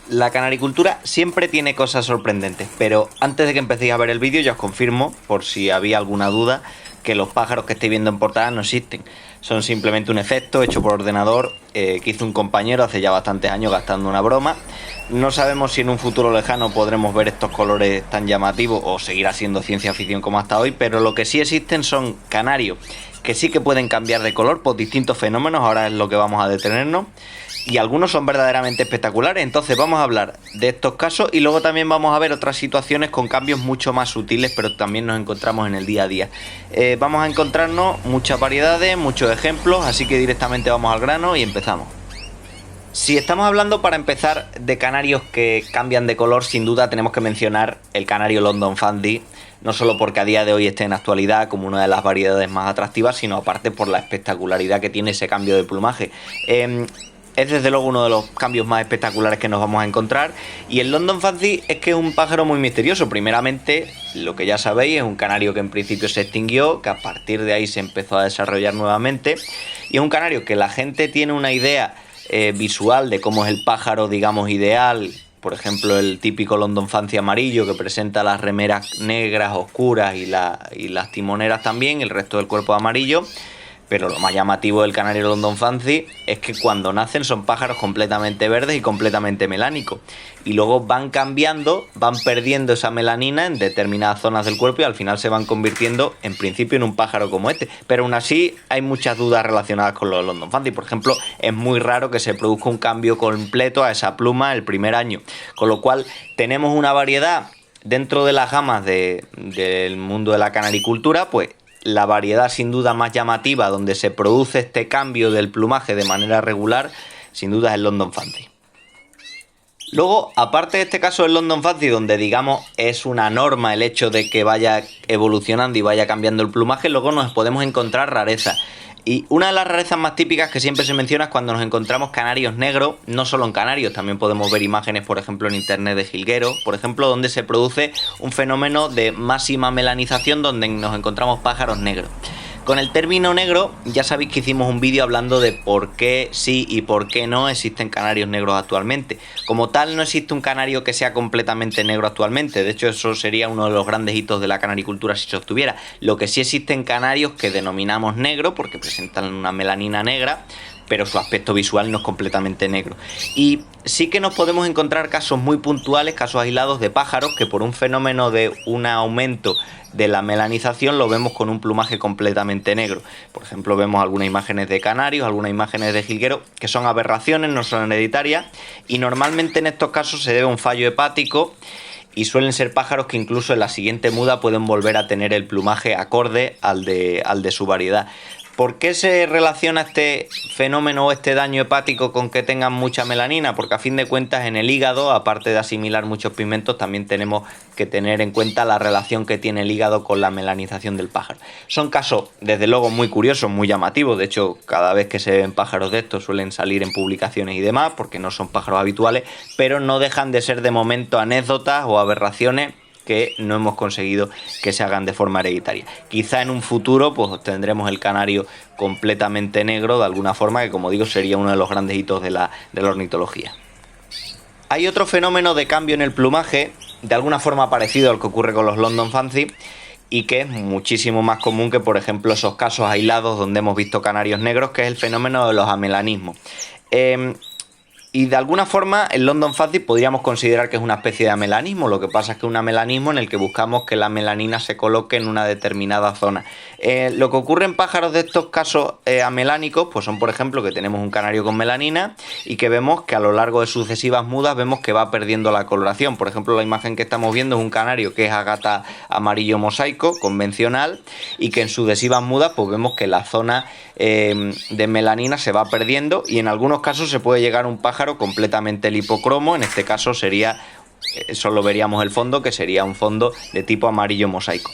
La canaricultura siempre tiene cosas sorprendentes, pero antes de que empecéis a ver el vídeo ya os confirmo, por si había alguna duda, que los pájaros que estáis viendo en portada no existen. Son simplemente un efecto hecho por ordenador que hizo un compañero hace ya bastantes años gastando una broma. No sabemos si en un futuro lejano podremos ver estos colores tan llamativos o seguirá siendo ciencia ficción como hasta hoy, pero lo que sí existen son canarios que sí que pueden cambiar de color por distintos fenómenos, ahora es lo que vamos a detenernos. Y algunos son verdaderamente espectaculares, entonces vamos a hablar de estos casos y luego también vamos a ver otras situaciones con cambios mucho más sutiles, pero también nos encontramos en el día a día. Vamos a encontrarnos muchas variedades, muchos ejemplos, así que directamente vamos al grano y empezamos. Si estamos hablando, para empezar, de canarios que cambian de color, sin duda tenemos que mencionar el canario London Fancy, no solo porque a día de hoy esté en actualidad como una de las variedades más atractivas, sino aparte por la espectacularidad que tiene ese cambio de plumaje. Es desde luego uno de los cambios más espectaculares que nos vamos a encontrar. Y el London Fancy es que es un pájaro muy misterioso. Primeramente, lo que ya sabéis, es un canario que en principio se extinguió, que a partir de ahí se empezó a desarrollar nuevamente. Y es un canario que la gente tiene una idea visual de cómo es el pájaro, digamos, ideal. Por ejemplo, el típico London Fancy amarillo que presenta las remeras negras oscuras y las timoneras también, el resto del cuerpo amarillo. Pero lo más llamativo del canario London Fancy es que cuando nacen son pájaros completamente verdes y completamente melánicos. Y luego van cambiando, van perdiendo esa melanina en determinadas zonas del cuerpo y al final se van convirtiendo en principio en un pájaro como este. Pero aún así hay muchas dudas relacionadas con los London Fancy. Por ejemplo, es muy raro que se produzca un cambio completo a esa pluma el primer año. Con lo cual tenemos una variedad dentro de las gamas del mundo de la canaricultura, pues la variedad sin duda más llamativa donde se produce este cambio del plumaje de manera regular, sin duda es el London Fancy. Luego, aparte de este caso del London Fancy, donde digamos es una norma el hecho de que vaya evolucionando y vaya cambiando el plumaje, luego nos podemos encontrar rarezas. Y una de las rarezas más típicas que siempre se menciona es cuando nos encontramos canarios negros, no solo en canarios, también podemos ver imágenes, por ejemplo, en internet de jilgueros, por ejemplo, donde se produce un fenómeno de máxima melanización donde nos encontramos pájaros negros. Con el término negro ya sabéis que hicimos un vídeo hablando de por qué sí y por qué no existen canarios negros actualmente. Como tal, no existe un canario que sea completamente negro actualmente. De hecho, eso sería uno de los grandes hitos de la canaricultura si se obtuviera. Lo que sí existen canarios que denominamos negro porque presentan una melanina negra, pero su aspecto visual no es completamente negro. Y sí que nos podemos encontrar casos muy puntuales, casos aislados de pájaros que por un fenómeno de un aumento de la melanización lo vemos con un plumaje completamente negro. Por ejemplo, vemos algunas imágenes de canarios, algunas imágenes de jilgueros, que son aberraciones, no son hereditarias, y normalmente en estos casos se debe a un fallo hepático y suelen ser pájaros que incluso en la siguiente muda pueden volver a tener el plumaje acorde al de su variedad. ¿Por qué se relaciona este fenómeno o este daño hepático con que tengan mucha melanina? Porque a fin de cuentas en el hígado, aparte de asimilar muchos pigmentos, también tenemos que tener en cuenta la relación que tiene el hígado con la melanización del pájaro. Son casos, desde luego, muy curiosos, muy llamativos. De hecho, cada vez que se ven pájaros de estos suelen salir en publicaciones y demás, porque no son pájaros habituales, pero no dejan de ser de momento anécdotas o aberraciones que no hemos conseguido que se hagan de forma hereditaria. Quizá en un futuro pues tendremos el canario completamente negro de alguna forma, que como digo sería uno de los grandes hitos de la ornitología. Hay otro fenómeno de cambio en el plumaje, de alguna forma parecido al que ocurre con los London Fancy, y que es muchísimo más común que, por ejemplo, esos casos aislados donde hemos visto canarios negros, que es el fenómeno de los amelanismos. Y de alguna forma el London Fancy podríamos considerar que es una especie de amelanismo. Lo que pasa es que es un amelanismo en el que buscamos que la melanina se coloque en una determinada zona. Lo que ocurre en pájaros de estos casos amelánicos pues son, por ejemplo, que tenemos un canario con melanina y que vemos que a lo largo de sucesivas mudas vemos que va perdiendo la coloración. Por ejemplo, la imagen que estamos viendo es un canario que es agata amarillo mosaico convencional y que en sucesivas mudas pues vemos que la zona de melanina se va perdiendo y en algunos casos se puede llegar a un pájaro completamente lipocromo. En este caso sería, solo veríamos el fondo, que sería un fondo de tipo amarillo mosaico.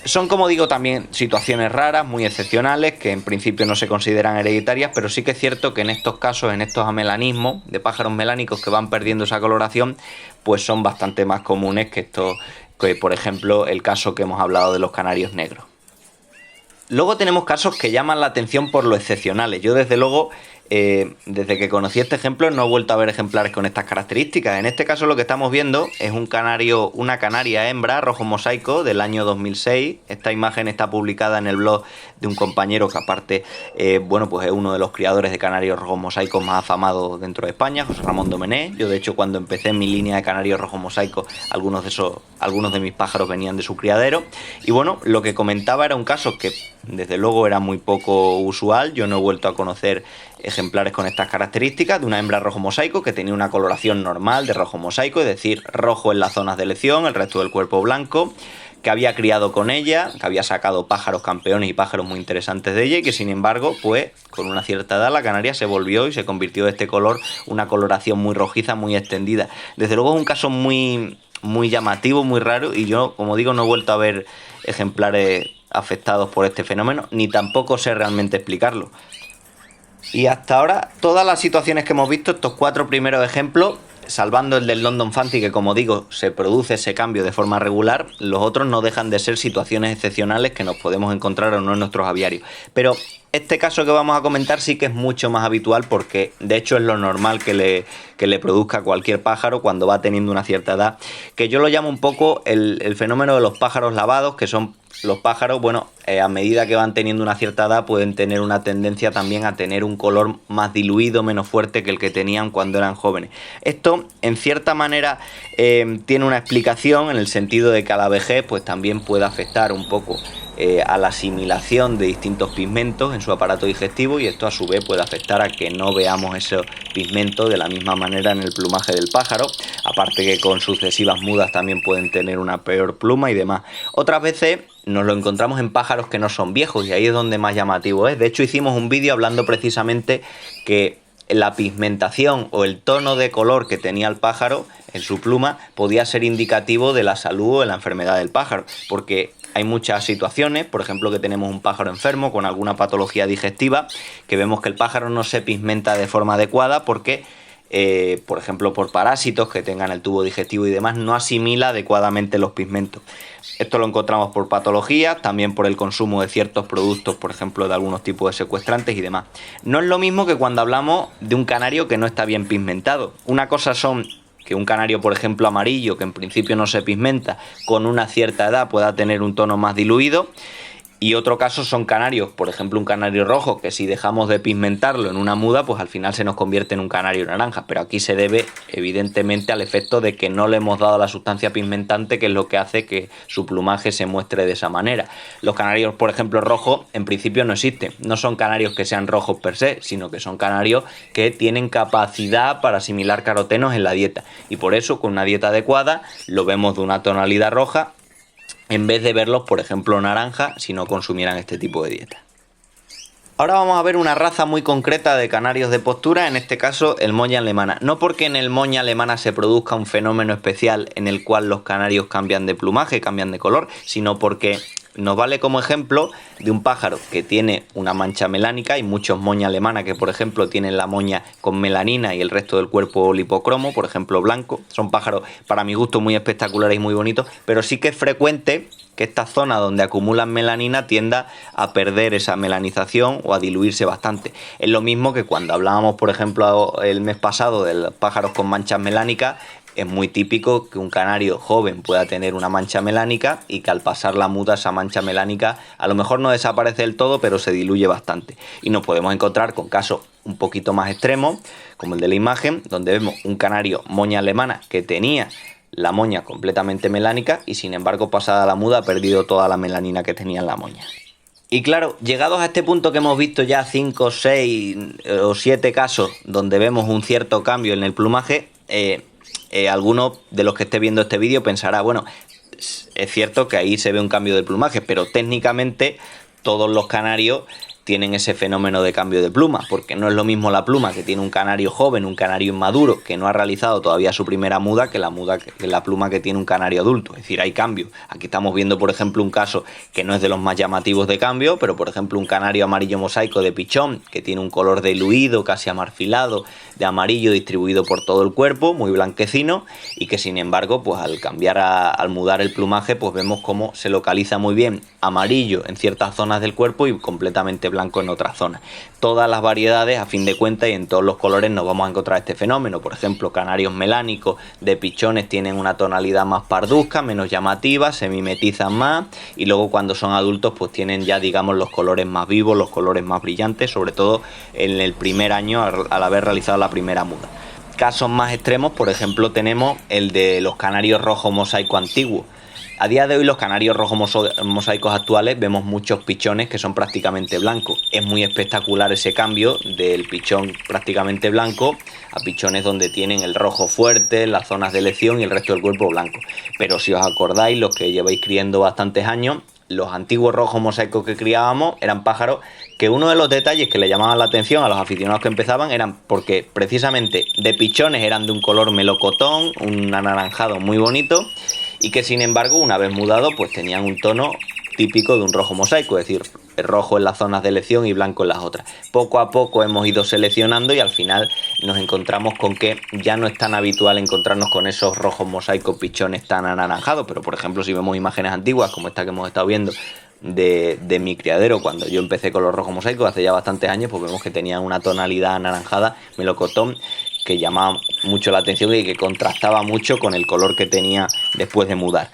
Son, como digo, también situaciones raras, muy excepcionales, que en principio no se consideran hereditarias, pero sí que es cierto que en estos casos, en estos amelanismos de pájaros melánicos que van perdiendo esa coloración, pues son bastante más comunes que esto, que por ejemplo el caso que hemos hablado de los canarios negros. Luego tenemos casos que llaman la atención por lo excepcionales. Yo desde luego desde que conocí este ejemplo no he vuelto a ver ejemplares con estas características. En este caso lo que estamos viendo es una canaria hembra rojo mosaico del año 2006. Esta imagen está publicada en el blog de un compañero que aparte bueno, pues es uno de los criadores de canarios rojos mosaicos más afamados dentro de España, José Ramón Domenech. Yo de hecho cuando empecé en mi línea de canarios rojos mosaicos algunos de mis pájaros venían de su criadero. Y bueno, lo que comentaba era un caso que desde luego era muy poco usual. Yo no he vuelto a conocer ejemplares con estas características, de una hembra rojo mosaico que tenía una coloración normal de rojo mosaico, es decir, rojo en las zonas de elección, el resto del cuerpo blanco, que había criado con ella, que había sacado pájaros campeones y pájaros muy interesantes de ella, y que sin embargo, pues con una cierta edad la canaria se volvió y se convirtió de este color, una coloración muy rojiza, muy extendida. Desde luego es un caso muy llamativo, muy raro, y yo, como digo, no he vuelto a ver ejemplares afectados por este fenómeno, ni tampoco sé realmente explicarlo. Y hasta ahora, todas las situaciones que hemos visto, estos 4 primeros ejemplos, salvando el del London Fancy, que como digo, se produce ese cambio de forma regular, los otros no dejan de ser situaciones excepcionales que nos podemos encontrar o no en nuestros aviarios. Pero este caso que vamos a comentar sí que es mucho más habitual, porque de hecho es lo normal que le produzca a cualquier pájaro cuando va teniendo una cierta edad, que yo lo llamo un poco el fenómeno de los pájaros lavados, que son los pájaros, bueno, a medida que van teniendo una cierta edad pueden tener una tendencia también a tener un color más diluido, menos fuerte que el que tenían cuando eran jóvenes. Esto, en cierta manera, tiene una explicación en el sentido de que a la vejez pues también puede afectar un poco a la asimilación de distintos pigmentos en su aparato digestivo, y esto a su vez puede afectar a que no veamos esos pigmentos de la misma manera en el plumaje del pájaro, aparte que con sucesivas mudas también pueden tener una peor pluma y demás. Otras veces nos lo encontramos en pájaros que no son viejos, y ahí es donde más llamativo es. De hecho hicimos un vídeo hablando precisamente que la pigmentación o el tono de color que tenía el pájaro en su pluma podía ser indicativo de la salud o de la enfermedad del pájaro, porque hay muchas situaciones, por ejemplo que tenemos un pájaro enfermo con alguna patología digestiva, que vemos que el pájaro no se pigmenta de forma adecuada porque por ejemplo por parásitos que tengan el tubo digestivo y demás, no asimila adecuadamente los pigmentos. Esto lo encontramos por patologías, también por el consumo de ciertos productos, por ejemplo de algunos tipos de secuestrantes y demás. No es lo mismo que cuando hablamos de un canario que no está bien pigmentado. Una cosa son que un canario, por ejemplo, amarillo, que en principio no se pigmenta, con una cierta edad pueda tener un tono más diluido. Y otro caso son canarios, por ejemplo un canario rojo, que si dejamos de pigmentarlo en una muda, pues al final se nos convierte en un canario naranja. Pero aquí se debe evidentemente al efecto de que no le hemos dado la sustancia pigmentante, que es lo que hace que su plumaje se muestre de esa manera. Los canarios, por ejemplo, rojos, en principio no existen. No son canarios que sean rojos per se, sino que son canarios que tienen capacidad para asimilar carotenos en la dieta. Y por eso, con una dieta adecuada, lo vemos de una tonalidad roja, en vez de verlos, por ejemplo, naranja, si no consumieran este tipo de dieta. Ahora vamos a ver una raza muy concreta de canarios de postura, en este caso el moña alemana. No porque en el moña alemana se produzca un fenómeno especial en el cual los canarios cambian de plumaje, cambian de color, sino porque nos vale como ejemplo de un pájaro que tiene una mancha melánica. Hay muchos moña alemana que, por ejemplo, tienen la moña con melanina y el resto del cuerpo lipocromo, por ejemplo, blanco. Son pájaros, para mi gusto, muy espectaculares y muy bonitos, pero sí que es frecuente que esta zona donde acumulan melanina tienda a perder esa melanización o a diluirse bastante. Es lo mismo que cuando hablábamos, por ejemplo, el mes pasado de los pájaros con manchas melánicas. Es muy típico que un canario joven pueda tener una mancha melánica y que al pasar la muda esa mancha melánica a lo mejor no desaparece del todo, pero se diluye bastante. Y nos podemos encontrar con casos un poquito más extremos, como el de la imagen, donde vemos un canario moña alemana que tenía la moña completamente melánica y sin embargo pasada la muda ha perdido toda la melanina que tenía en la moña. Y claro, llegados a este punto que hemos visto ya 5, 6 o 7 casos donde vemos un cierto cambio en el plumaje, alguno de los que esté viendo este vídeo pensará, bueno, es cierto que ahí se ve un cambio de plumaje, pero técnicamente todos los canarios tienen ese fenómeno de cambio de pluma, porque no es lo mismo la pluma que tiene un canario joven, un canario inmaduro, que no ha realizado todavía su primera muda, que la pluma que tiene un canario adulto. Es decir, hay cambio. Aquí estamos viendo, por ejemplo, un caso que no es de los más llamativos de cambio, pero por ejemplo un canario amarillo mosaico de pichón, que tiene un color diluido, casi amarfilado, de amarillo distribuido por todo el cuerpo, muy blanquecino, y que sin embargo, pues al mudar el plumaje, pues vemos cómo se localiza muy bien amarillo en ciertas zonas del cuerpo y completamente blanco en otras zonas. Todas las variedades, a fin de cuentas, y en todos los colores nos vamos a encontrar este fenómeno. Por ejemplo, canarios melánicos de pichones tienen una tonalidad más parduzca, menos llamativa, se mimetizan más, y luego cuando son adultos pues tienen ya, digamos, los colores más vivos, los colores más brillantes, sobre todo en el primer año al haber realizado la primera muda. Casos más extremos, por ejemplo, tenemos el de los canarios rojos mosaico antiguos. A día de hoy los canarios rojos mosaicos actuales vemos muchos pichones que son prácticamente blancos. Es muy espectacular ese cambio del pichón prácticamente blanco a pichones donde tienen el rojo fuerte, las zonas de elección y el resto del cuerpo blanco. Pero si os acordáis, los que lleváis criando bastantes años, los antiguos rojos mosaicos que criábamos eran pájaros que uno de los detalles que le llamaban la atención a los aficionados que empezaban eran porque precisamente de pichones eran de un color melocotón, un anaranjado muy bonito, y que sin embargo una vez mudado pues tenían un tono típico de un rojo mosaico, es decir, rojo en las zonas de elección y blanco en las otras. Poco a poco hemos ido seleccionando y al final nos encontramos con que ya no es tan habitual encontrarnos con esos rojos mosaicos pichones tan anaranjados, pero por ejemplo si vemos imágenes antiguas como esta que hemos estado viendo de mi criadero cuando yo empecé con los rojos mosaicos hace ya bastantes años, pues vemos que tenían una tonalidad anaranjada, melocotón, que llamaba mucho la atención y que contrastaba mucho con el color que tenía después de mudar.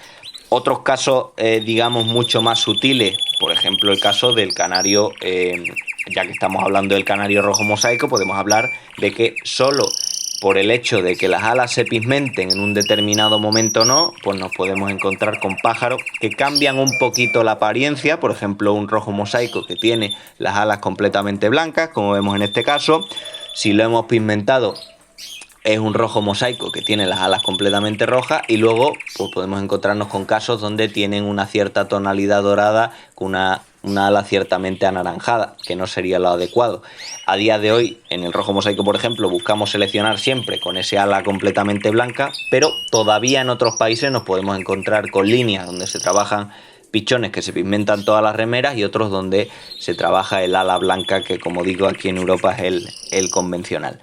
Otros casos, digamos, mucho más sutiles, por ejemplo el caso del canario, ya que estamos hablando del canario rojo mosaico, podemos hablar de que solo por el hecho de que las alas se pigmenten en un determinado momento o no, pues nos podemos encontrar con pájaros que cambian un poquito la apariencia. Por ejemplo, un rojo mosaico que tiene las alas completamente blancas, como vemos en este caso. Si lo hemos pigmentado, es un rojo mosaico que tiene las alas completamente rojas, y luego pues podemos encontrarnos con casos donde tienen una cierta tonalidad dorada con una ala ciertamente anaranjada, que no sería lo adecuado. A día de hoy, en el rojo mosaico, por ejemplo, buscamos seleccionar siempre con ese ala completamente blanca, pero todavía en otros países nos podemos encontrar con líneas donde se trabajan pichones que se pigmentan todas las remeras y otros donde se trabaja el ala blanca, que como digo aquí en Europa es el convencional.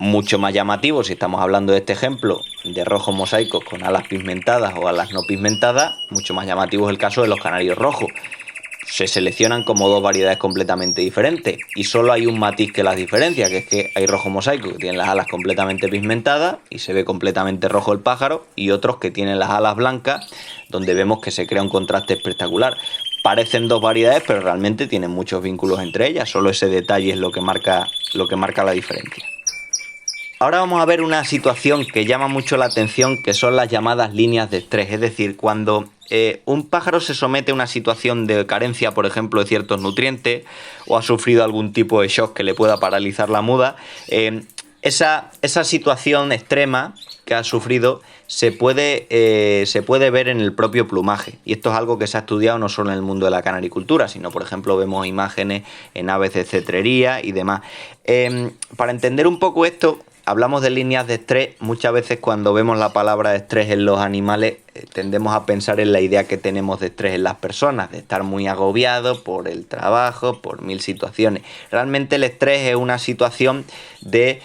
Mucho más llamativo, si estamos hablando de este ejemplo de rojos mosaicos con alas pigmentadas o alas no pigmentadas, mucho más llamativo es el caso de los canarios rojos. Se seleccionan como dos variedades completamente diferentes y solo hay un matiz que las diferencia, que es que hay rojos mosaicos que tienen las alas completamente pigmentadas y se ve completamente rojo el pájaro, y otros que tienen las alas blancas donde vemos que se crea un contraste espectacular. Parecen dos variedades, pero realmente tienen muchos vínculos entre ellas, solo ese detalle es lo que marca la diferencia. Ahora vamos a ver una situación que llama mucho la atención, que son las llamadas líneas de estrés. Es decir, cuando un pájaro se somete a una situación de carencia, por ejemplo, de ciertos nutrientes, o ha sufrido algún tipo de shock que le pueda paralizar la muda, esa situación extrema que ha sufrido se puede ver en el propio plumaje. Y esto es algo que se ha estudiado no solo en el mundo de la canaricultura, sino, por ejemplo, vemos imágenes en aves de cetrería y demás. Para entender un poco esto, hablamos de líneas de estrés. Muchas veces cuando vemos la palabra estrés en los animales tendemos a pensar en la idea que tenemos de estrés en las personas, de estar muy agobiados por el trabajo, por mil situaciones. Realmente el estrés es una situación de...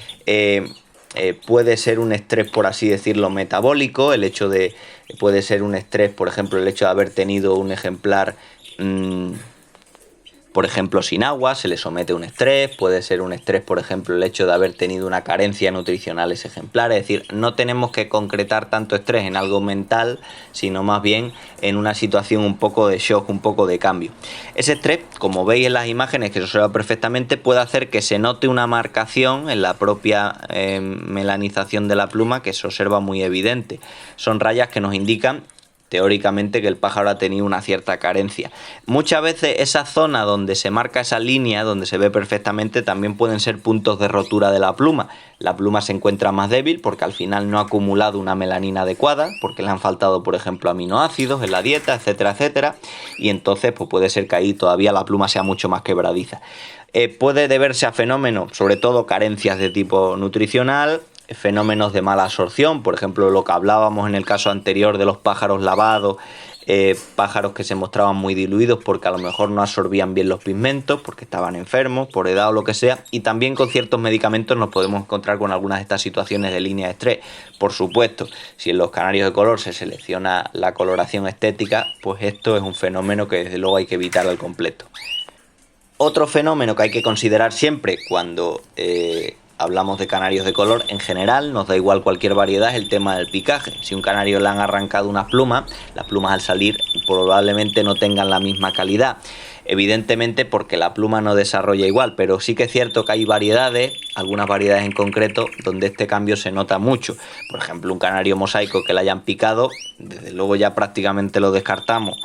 puede ser un estrés, por así decirlo, metabólico. Puede ser un estrés, por ejemplo, el hecho de haber tenido un ejemplar... por ejemplo, sin agua, se le somete a un estrés. Puede ser un estrés, por ejemplo, el hecho de haber tenido una carencia nutricional ese ejemplar. Es decir, no tenemos que concretar tanto estrés en algo mental, sino más bien en una situación un poco de shock, un poco de cambio. Ese estrés, como veis en las imágenes, que se observa perfectamente, puede hacer que se note una marcación en la propia melanización de la pluma, que se observa muy evidente. Son rayas que nos indican teóricamente que el pájaro ha tenido una cierta carencia. Muchas veces esa zona donde se marca esa línea, donde se ve perfectamente, también pueden ser puntos de rotura de la pluma. La pluma se encuentra más débil porque al final no ha acumulado una melanina adecuada, porque le han faltado, por ejemplo, aminoácidos en la dieta, etcétera, etcétera, y entonces pues puede ser que ahí todavía la pluma sea mucho más quebradiza. Puede deberse a fenómenos, sobre todo carencias de tipo nutricional, fenómenos de mala absorción, por ejemplo lo que hablábamos en el caso anterior de los pájaros lavados, pájaros que se mostraban muy diluidos porque a lo mejor no absorbían bien los pigmentos, porque estaban enfermos, por edad o lo que sea, y también con ciertos medicamentos nos podemos encontrar con algunas de estas situaciones de línea de estrés. Por supuesto, si en los canarios de color se selecciona la coloración estética, pues esto es un fenómeno que desde luego hay que evitar al completo. Otro fenómeno que hay que considerar siempre cuando hablamos de canarios de color en general, nos da igual cualquier variedad, es el tema del picaje. Si un canario le han arrancado unas plumas, las plumas al salir probablemente no tengan la misma calidad. Evidentemente porque la pluma no desarrolla igual, pero sí que es cierto que hay variedades, algunas variedades en concreto, donde este cambio se nota mucho. Por ejemplo, un canario mosaico que le hayan picado, desde luego ya prácticamente lo descartamos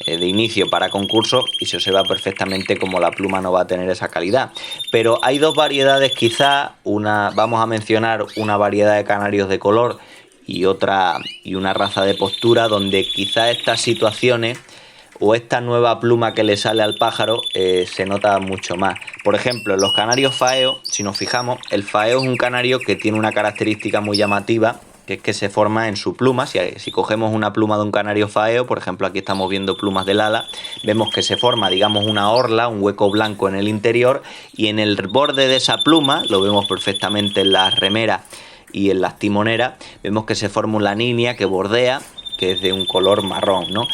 de inicio para concurso y se observa perfectamente como la pluma no va a tener esa calidad. Pero hay dos variedades quizá, vamos a mencionar una variedad de canarios de color y una raza de postura donde quizá estas situaciones o esta nueva pluma que le sale al pájaro se nota mucho más. Por ejemplo, en los canarios faeo, si nos fijamos, el faeo es un canario que tiene una característica muy llamativa, que es que se forma en su pluma. Si cogemos una pluma de un canario faeo, por ejemplo aquí estamos viendo plumas del ala, vemos que se forma, digamos, una orla, un hueco blanco en el interior, y en el borde de esa pluma, lo vemos perfectamente en las remeras y en las timoneras, vemos que se forma una línea que bordea, que es de un color marrón, ¿no?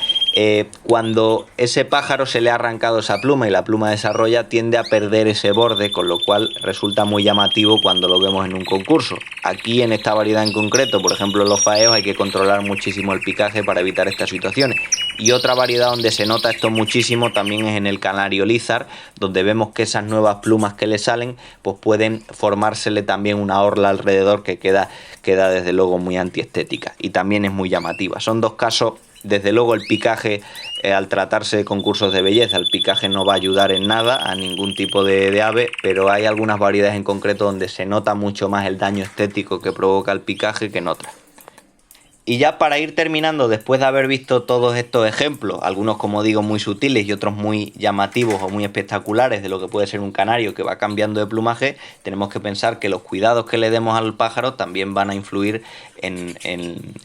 Cuando ese pájaro se le ha arrancado esa pluma y la pluma desarrolla, tiende a perder ese borde, con lo cual resulta muy llamativo cuando lo vemos en un concurso. Aquí en esta variedad en concreto, por ejemplo en los faeos, hay que controlar muchísimo el picaje para evitar estas situaciones. Y otra variedad donde se nota esto muchísimo también es en el canario lizard, donde vemos que esas nuevas plumas que le salen pues pueden formársele también una orla alrededor que queda desde luego muy antiestética y también es muy llamativa. Son dos casos. Desde luego el picaje, al tratarse de concursos de belleza, el picaje no va a ayudar en nada a ningún tipo de ave, pero hay algunas variedades en concreto donde se nota mucho más el daño estético que provoca el picaje que en otras. Y ya para ir terminando, después de haber visto todos estos ejemplos, algunos como digo muy sutiles y otros muy llamativos o muy espectaculares de lo que puede ser un canario que va cambiando de plumaje, tenemos que pensar que los cuidados que le demos al pájaro también van a influir en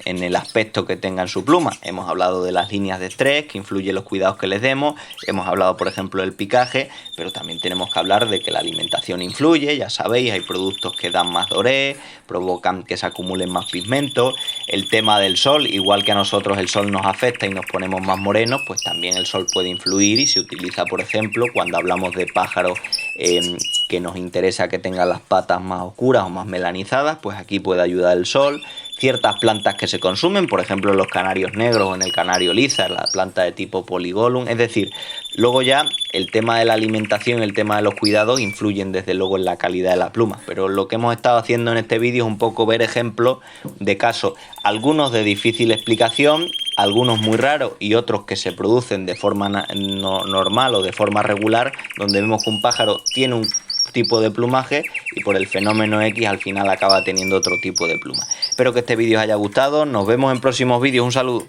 el aspecto que tenga en su pluma. Hemos hablado de las líneas de estrés, que influyen los cuidados que les demos, hemos hablado por ejemplo del picaje, pero también tenemos que hablar de que la alimentación influye, ya sabéis, hay productos que dan más doré, provocan que se acumulen más pigmentos, el tema del sol, igual que a nosotros el sol nos afecta y nos ponemos más morenos, pues también el sol puede influir y se utiliza, por ejemplo, cuando hablamos de pájaros que nos interesa que tengan las patas más oscuras o más melanizadas, pues aquí puede ayudar el sol. Ciertas plantas que se consumen, por ejemplo los canarios negros o en el canario lizard, la planta de tipo Polygonum, es decir, luego ya el tema de la alimentación y el tema de los cuidados influyen desde luego en la calidad de la pluma, pero lo que hemos estado haciendo en este vídeo es un poco ver ejemplos de casos, algunos de difícil explicación, algunos muy raros y otros que se producen de forma normal o de forma regular, donde vemos que un pájaro tiene un tipo de plumaje y por el fenómeno X al final acaba teniendo otro tipo de pluma. Espero que este vídeo os haya gustado, nos vemos en próximos vídeos, un saludo.